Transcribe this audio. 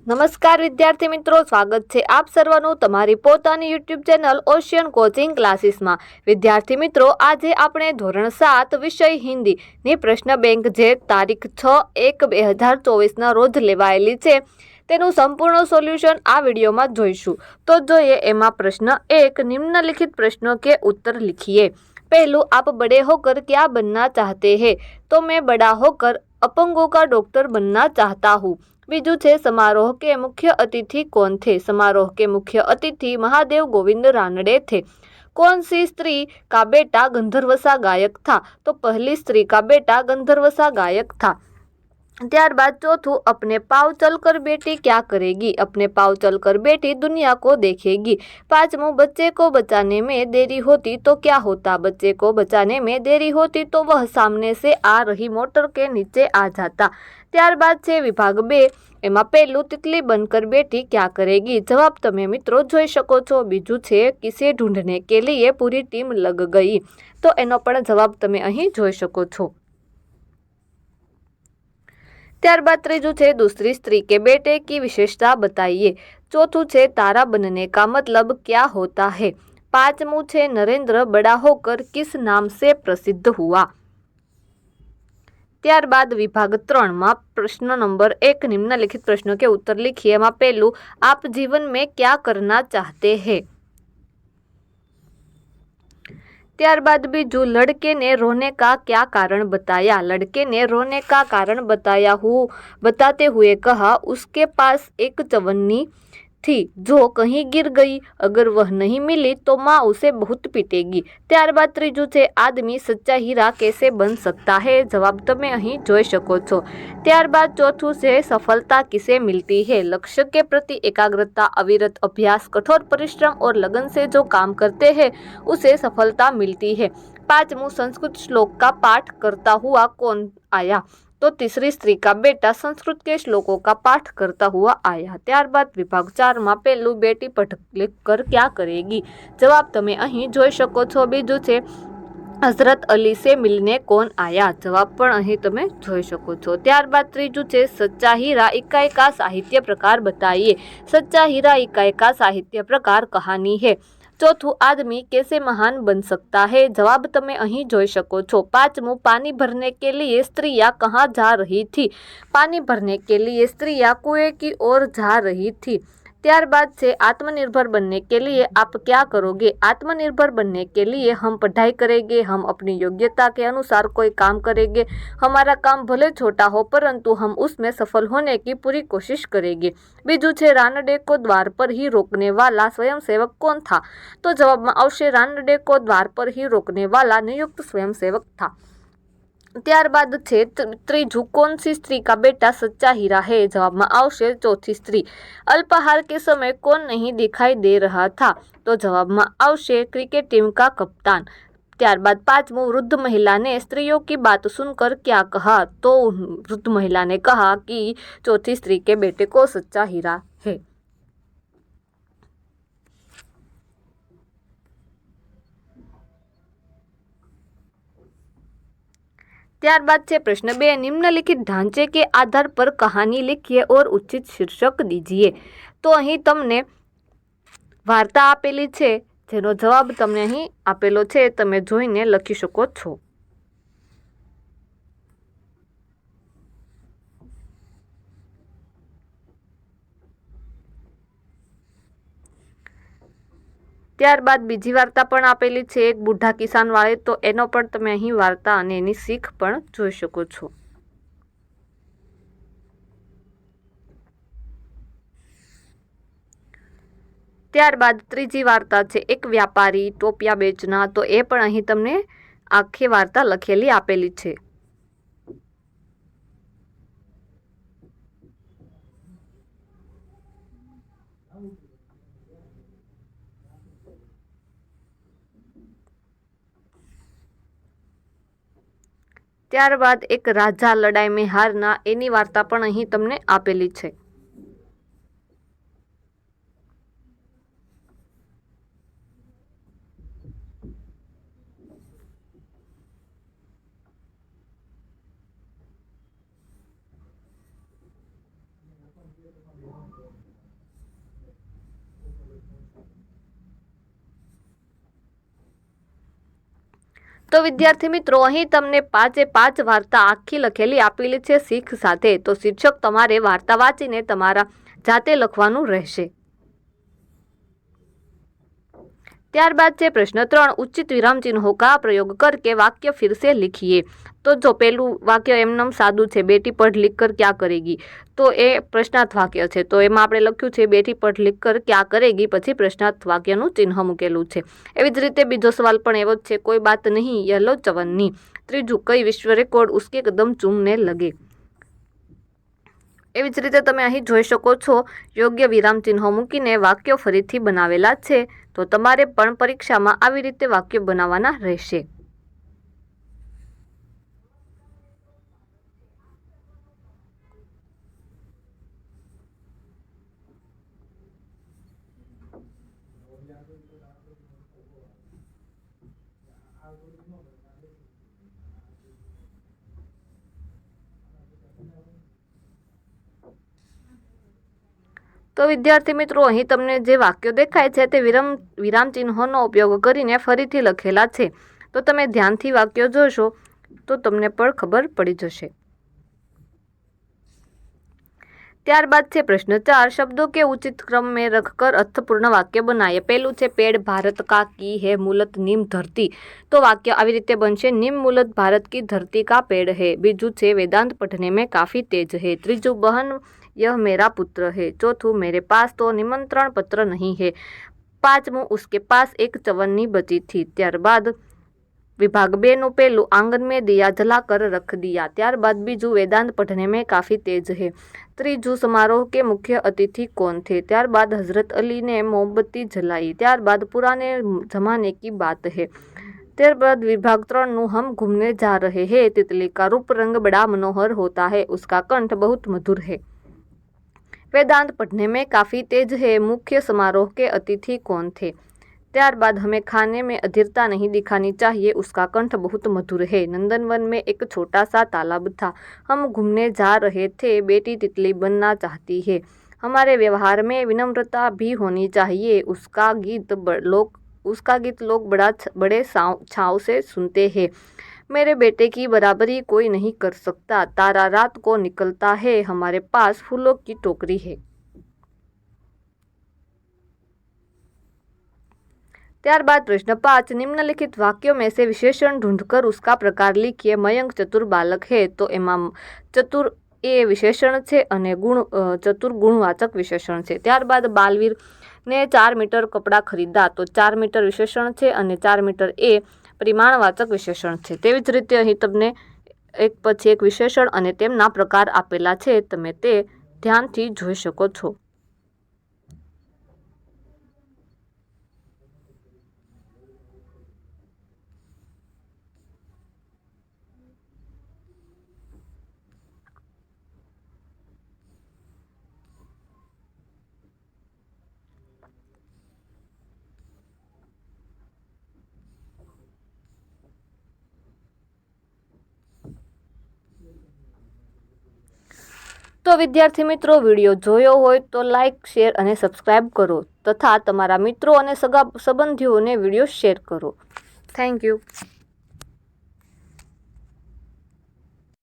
નમસ્કાર વિદ્યાર્થી મિત્રો, સ્વાગત છે આપ સર્વનું તમારી પોતાની યુટ્યુબ ચેનલ ઓશિયન કોચિંગ ક્લાસીસમાં। વિદ્યાર્થી મિત્રો, આજે આપણે ધોરણ 7 વિષય હિન્દીની પ્રશ્ન બેંક જે તારીખ 6/1/2024ના રોજ લેવાયેલી છે તેનું સંપૂર્ણ સોલ્યુશન આ વિડીયોમાં જોઈશું। તો જોઈએ એમાં પ્રશ્ન 1, निम्नलिखित प्रश्नों के उत्तर लिखिए। पहलू, आप बड़े होकर क्या बनना चाहते हैं? तो मैं बड़ा होकर अपंगों का डॉक्टर बनना चाहता हूँ। बीजू छे, समारोह के मुख्य अतिथि कौन थे? समारोह के मुख्य अतिथि महादेव गोविंद रानड़े थे। कौन सी स्त्री का बेटा गंधर्वसा गायक था? तो पहली स्त्री का बेटा गंधर्वसा गायक था। ત્યારબાદ ચોથું, अपने पाँव चलकर बेटी क्या करेगी? अपने पाँव चलकर बेटी दुनिया को देखेगी। पांचवों, बच्चे को बचाने में देरी होती तो क्या होता? बच्चे को बचाने में देरी होती तो वह सामने से आ रही मोटर के नीचे आ जाता। ત્યારબાદ છે વિભાગ 2, એમાં પહેલું, तितली बनकर बेटी क्या करेगी? જવાબ તમે મિત્રો જોઈ શકો છો। બીજું છે, किसे ढूंढने के लिए पूरी टीम लग गई? તો એનો પણ જવાબ તમે અહીં જોઈ શકો છો। ત્યારબાદ ત્રીજું છે, दूसरी स्त्री के बेटे की विशेषता बताइए। चौथुं છે, तारा बनने का मतलब क्या होता है? पांचवुं છે, नरेंद्र बड़ा होकर किस नाम से प्रसिद्ध हुआ? ત્યારબાદ વિભાગ 3 માં प्रश्न नंबर 1, निम्नलिखित प्रश्नों के उत्तर लिखिए। એમાં પહેલું, आप जीवन में क्या करना चाहते हैं? ત્યારબાદ બીજું, लड़के ने रोने का क्या कारण बताया? लड़के ने रोने का कारण बताते हुए कहा, उसके पास एक चवन्नी थी जो कहीं गिर गई, अगर वह नहीं मिली तो माँ उसे बहुत पीटेगी। ત્યારબાદ ત્રીજું છે, आदमी सच्चा हीरा कैसे बन सकता है? जवाब તમે અહીં જોઈ શકો છો। ત્યારબાદ ચોથું છે, सफलता किसे मिलती है? लक्ष्य के प्रति एकाग्रता, अविरत अभ्यास, कठोर परिश्रम और लगन से जो काम करते हैं उसे सफलता मिलती है। पांचवुं, संस्कृत श्लोक का पाठ करता हुआ कौन आया? तो तीसरी स्त्री का बेटा संस्कृत के श्लोकों का पाठ करता हुआ आया। ત્યારબાદ વિભાગ 4 માં પહેલું, बेटी पढ़ लिख कर क्या करेगी? जवाब તમે અહીં જોઈ શકો છો। બીજું છે, हजरत अली से मिलने कौन आया? जवाब પણ અહીં તમે જોઈ શકો છો। ત્યારબાદ ત્રીજું છે, सच्चा हीरा इकाई का साहित्य प्रकार बताइए। सच्चा हीरा इकाई का साहित्य प्रकार कहानी है। चौथुं, आदमी कैसे महान बन सकता है? जवाब તમે અહીં જોઈ શકો છો। पांचवुं, पानी भरने के लिए स्त्रियां कहाँ जा रही थी? पानी भरने के लिए स्त्रियां कुएं की ओर जा रही थी। ત્યારબાદ છે, आत्मनिर्भर बनने के लिए आप क्या करोगे? आत्मनिर्भर बनने के लिए हम पढ़ाई करेंगे, हम अपनी योग्यता के अनुसार कोई काम करेंगे, हमारा काम भले छोटा हो परंतु हम उसमें सफल होने की पूरी कोशिश करेंगे। बीजू છે, रानडे को द्वार पर ही रोकने वाला स्वयंसेवक कौन था? तो जवाबમાં આવશે, रानडे को द्वार पर ही रोकने वाला नियुक्त स्वयंसेवक था। ત્યારબાદ છે ત્રીજું, कौन सी स्त्री का बेटा सच्चा हीरा है? जवाबમાં આવશે चौथी स्त्री। अल्पाहार के समय कौन नहीं दिखाई दे रहा था? तो जवाबમાં આવશે क्रिकेट टीम का कप्तान। ત્યારબાદ पांचवुं, वृद्ध महिला ने स्त्रियों की बात सुनकर क्या कहा? तो वृद्ध महिला ने कहा कि चौथी स्त्री के बेटे को सच्चा हीरा है। ત્યારબાદ છે પ્રશ્ન 2, निम्नलिखित ढांचे के आधार पर कहानी लिखिए और उचित शीर्षक दीजिए। તો અહીં તમને વાર્તા આપેલી છે જેનો જવાબ તમને અહીં આપેલો છે, તમે જોઈને લખી શકો છો। ત્યારબાદ બીજી વાર્તા પણ આપેલી છે, એક બુઢા કિસાન વાળે, તો એનો પણ તમે અહીં વાર્તા અને એની શીખ પણ જોઈ શકો છો। ત્યારબાદ ત્રીજી વાર્તા છે, એક વ્યાપારી ટોપિયા બેચના, તો એ પણ અહીં તમને આખી વાર્તા લખેલી આપેલી છે। ત્યારબાદ એક રાજા લડાઈ મેં હારના, એની વાર્તા પણ અહીં તમને આપેલી છે। તો વિદ્યાર્થી મિત્રો, અહીં તમને 5 વાર્તા આખી લખેલી આપેલી છે શીખ સાથે. તો શીર્ષક તમારે વાર્તા વાંચીને તમારા જાતે લખવાનું રહેશે. ત્યારબાદ છે પ્રશ્ન 3, ઉચિત વિરામ ચિહ્નો કા પ્રयोग કરકે વાક્ય फिर से लिखिए. તો જો પહેલું વાક્ય એમનેમ સાદું છે, બેટી પઢ लिख कर क्या करेगी, તો એ પ્રશ્નાર્થ વાક્ય છે. તો એમાં આપણે લખ્યું છે બેટી પઢ लिख कर क्या करेगी, પછી પ્રશ્નાર્થ વાક્યનું ચિહ્ન મૂકેલું છે. એવી જ રીતે બીજો સવાલ પણ એવો જ છે, કોઈ બાત નહીં यह लो ચવન્ની. ત્રીજું, કઈ વિશ્વ રેકોર્ડ ઉસકે કદમ ચૂમને લગે. એવી જ રીતે તમે અહીં જોઈ શકો છો, યોગ્ય વિરામ ચિહ્નો મૂકીને વાક્યો ફરીથી બનાવેલા છે. તો તમારે પણ પરીક્ષામાં આવી રીતે વાક્યો બનાવવાના રહેશે. તો વિદ્યાર્થી મિત્રો, અહીં તમને જે વાક્યો દેખાય છે તે વિરામ ચિહ્નોનો ઉપયોગ કરીને ફરીથી લખેલા છે. તો તમે ધ્યાનથી વાક્યો જોશો તો તમને પણ ખબર પડી જશે. ત્યારબાદ છે પ્રશ્ન 4, શબ્દો કે ઉચિત क्रम में रखकर अर्थपूर्ण वाक्य बनाए. પહેલું છે पेड़ भारत का की है मूलत नीम धरती. તો वाक्य આવી રીતે બનશે, नीम मूलत भारत की धरती का पेड़ है. બીજું છે वेदांत पढ़ने में काफ़ी तेज है. ત્રીજું, बहन यह मेरा पुत्र है. चौथું, मेरे पास तो निमंत्रण पत्र नहीं है. પાંચમું, उसके पास एक चवन्नी बची थी. ત્યારબાદ विभाग 2 નું પહેલું, आंगन में दिया जला कर रख दिया. ત્યારબાદ બીજું, वेदांत पढ़ने में काफ़ी तेज है. ત્રીજું, समारोह के मुख्य अतिथि कौन थे. ત્યારબાદ हजरत अली ने मोमबत्ती जलाई. ત્યારબાદ पुराने जमाने की बात है. ત્યારબાદ विभाग 3 નું, हम घूमने जा रहे हैं. तितली का रूप रंग बड़ा मनोहर होता है, उसका कंठ बहुत मधुर है. वेदांत पढ़ने में काफ़ी तेज है. मुख्य समारोह के अतिथि कौन थे. ત્યારબાદ हमें खाने में अधीरता नहीं दिखानी चाहिए, उसका कंठ बहुत मधुर है. नंदनवन में एक छोटा सा तालाब था, हम घूमने जा रहे थे. बेटी तितली बनना चाहती है. हमारे व्यवहार में विनम्रता भी होनी चाहिए, उसका गीत लोग बड़े छाव से सुनते हैं. मेरे बेटे की बराबरी कोई नहीं कर सकता. तारा रात को निकलता है, हमारे पास फूलों की टोकरी है. ત્યારબાદ પ્રશ્ન 5, निम्नलिखित वाक्यों में से विशेषण ढूंढकर उसका प्रकार लिखिए. मयंक चतुर बालक है. તો એમાં ચતુર એ વિશેષણ છે અને ચતુર ગુણવાચક વિશેષણ છે. ત્યારબાદ બાલવીર ને 4 મીટર કપડાં ખરીદા. તો 4 મીટર વિશેષણ છે અને 4 મીટર એ પરિમાણવાચક વિશેષણ છે. તેવી જ રીતે અહીં તમને એક પછી એક વિશેષણ અને તેમના પ્રકાર આપેલા છે, તમે તે ધ્યાનથી જોઈ શકો છો. તો વિદ્યાર્થી મિત્રો, વિડીયો જોયો હોય તો લાઇક, શેર અને સબસ્ક્રાઈબ કરો તથા તમારા મિત્રો અને સગા સંબંધીઓને વિડીયો શેર કરો. Thank you.